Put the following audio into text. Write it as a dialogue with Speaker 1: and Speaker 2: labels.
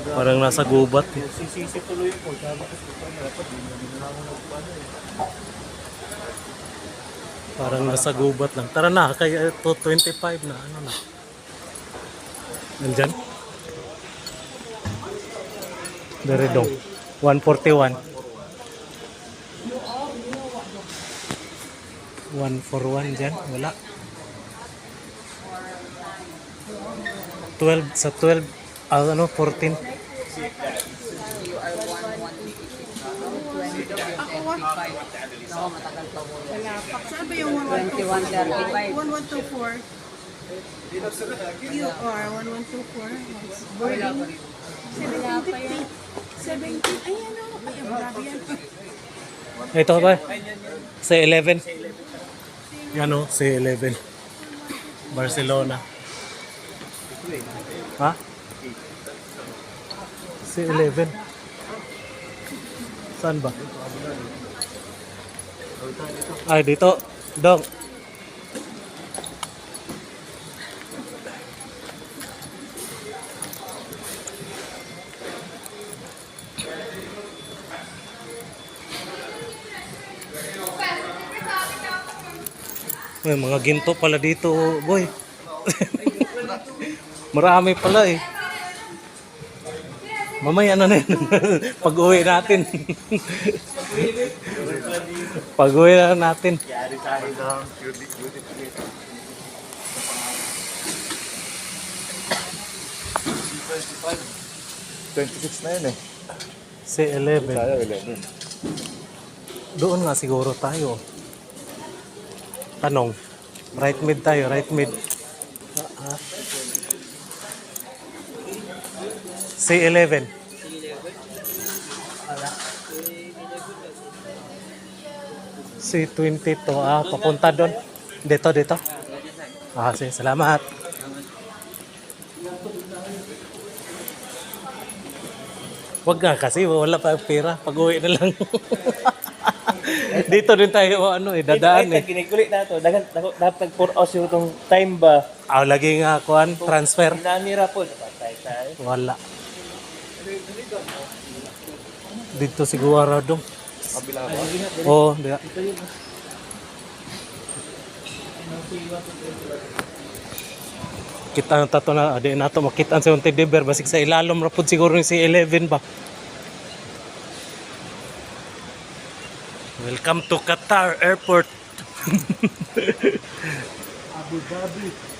Speaker 1: Parang nasa gubat eh.
Speaker 2: Sisisi tuloy po.
Speaker 1: Parang nasa gubat lang. Tara na, kaya ito 25 na. Ano na? Nandyan? Daridong. 141. 141 dyan. Wala. 12 sa 12. Ano, 14.
Speaker 3: Saan ba yung 1124? 1124. You are 1124. Boarding. 1750. 17. Ay, ano? Ay, ang grabe yan.
Speaker 1: Ito ba? Sa 11. Yan o, sa 11. Barcelona. Ha? Sa 11. Saan ba? Ay, dito. Dong. May mga ginto pala dito, boy. Marami pala eh. Mamaya ano na yun. Pag-uwi natin. Pag-uwi na natin.
Speaker 2: Yari tayo ng 26 na yun eh.
Speaker 1: Si 11.
Speaker 2: Tayo 11.
Speaker 1: Doon nga siguro tayo. Tanong. Right mid tayo, right mid. C11. C22. Papunta doon. Dito. Sige, salamat. Wag nga kasi, wala pa pera. Pag-uwi na lang. Dito din tayo, dadaan eh.
Speaker 2: Ginigulit na ito. Dapat nag-pour out yung itong time ba?
Speaker 1: Lagi nga kuan transfer.
Speaker 2: Namira po. Patay tayo.
Speaker 1: Wala. Dito siguro dong.
Speaker 2: Kabila ba?
Speaker 1: Oh, diya. Kita ang tato na, adi nato makita sa unti deber basig sa ilalom rapod siguro yung si 11 ba. Welcome to Qatar Airport.
Speaker 2: Abu Dhabi.